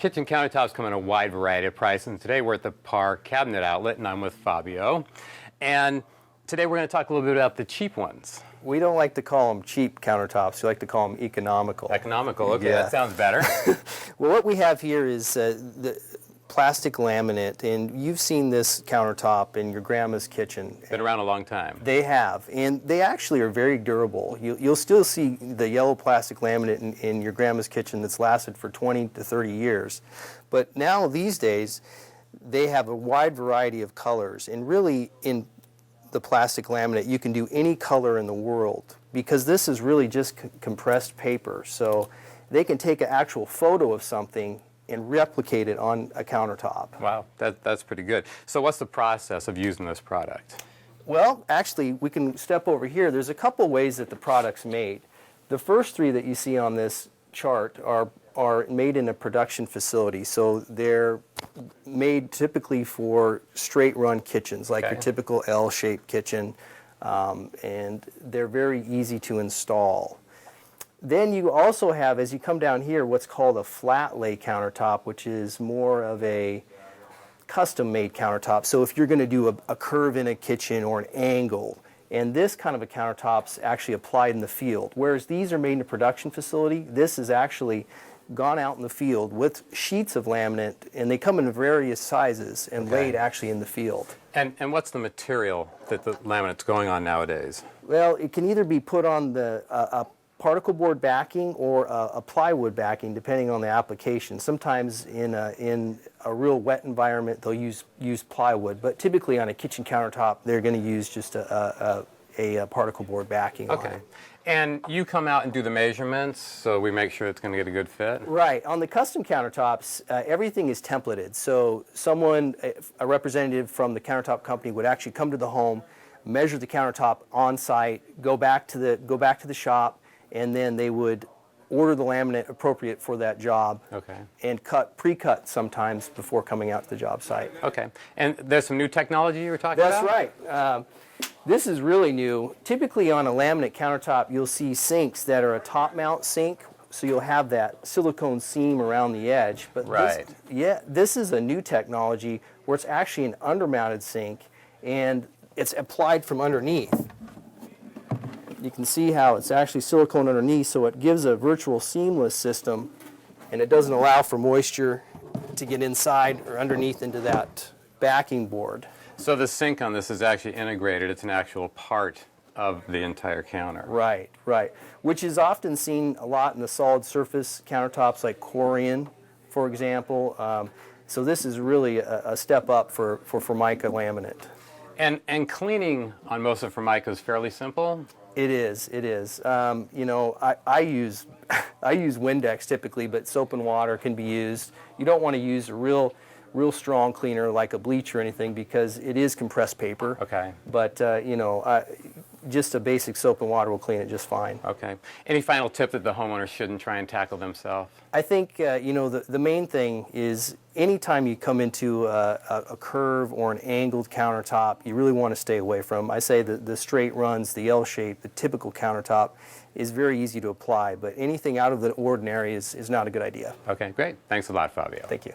kitchen countertops come in a wide variety of prices, and today we're at the Parr Cabinet Outlet, and I'm with Fabio. And today we're going to talk a little bit about the cheap ones. We don't like to call them cheap countertops. We like to call them economical. Economical, okay, Yeah. that sounds better. Well, what we have here is the plastic laminate, and you've seen this countertop in your grandma's kitchen. Been around a long time. They have, and they actually are very durable. You'll still see the yellow plastic laminate in your grandma's kitchen that's lasted for 20 to 30 years. But now, these days, they have a wide variety of colors, and really in the plastic laminate, you can do any color in the world because this is really just compressed paper. So they can take an actual photo of something and replicate it on a countertop. Wow, that's pretty good. So what's the process of using this product? Well, actually, we can step over here. There's a couple ways that the product's made. The first three that you see on this chart are made in a production facility. So they're made typically for straight-run kitchens, like your typical L-shaped kitchen, and they're very easy to install. Then you also have, as you come down here, what's called a flat lay countertop, which is more of a custom-made countertop. So if you're going to do a curve in a kitchen or an angle, and this kind of a countertop's actually applied in the field. Whereas these are made in a production facility, this is actually gone out in the field with sheets of laminate, and they come in various sizes and laid actually in the field. And what's the material that the laminate's going on nowadays? Well, it can either be put on the a particle board backing or a plywood backing, depending on the application. Sometimes in a real wet environment, they'll use plywood, but typically on a kitchen countertop, they're going to use just a particle board backing. Okay. And you come out and do the measurements, so we make sure it's going to get a good fit? Right. On the custom countertops, everything is templated. So someone, a representative from the countertop company, would actually come to the home, measure the countertop on site, go back to the shop, and then they would order the laminate appropriate for that job, and pre-cut sometimes before coming out to the job site. Okay. And there's some new technology you were talking about? That's right. This is really new. Typically on a laminate countertop, you'll see sinks that are a top mount sink, so you'll have that silicone seam around the edge. But this is a new technology where it's actually an undermounted sink, and it's applied from underneath. You can see how it's actually silicone underneath, so it gives a virtual seamless system, and it doesn't allow for moisture to get inside or underneath into that backing board. So the sink on this is actually integrated. It's an actual part of the entire counter. Right, right. Which is often seen a lot in the solid surface countertops like Corian, for example. So this is really a step up for Formica laminate. And cleaning on most of Formica is fairly simple? It is. It is. You know, I use Windex typically, but soap and water can be used. You don't want to use a real strong cleaner like a bleach or anything because it is compressed paper. Okay. But you know, just a basic soap and water will clean it just fine. Okay. Any final tip that the homeowner shouldn't try and tackle themselves? I think you know, the main thing is anytime you come into a curve or an angled countertop, you really want to stay away from. I say the straight runs, the L shape, the typical countertop is very easy to apply, but anything out of the ordinary is not a good idea. Okay, great. Thanks a lot, Fabio. Thank you.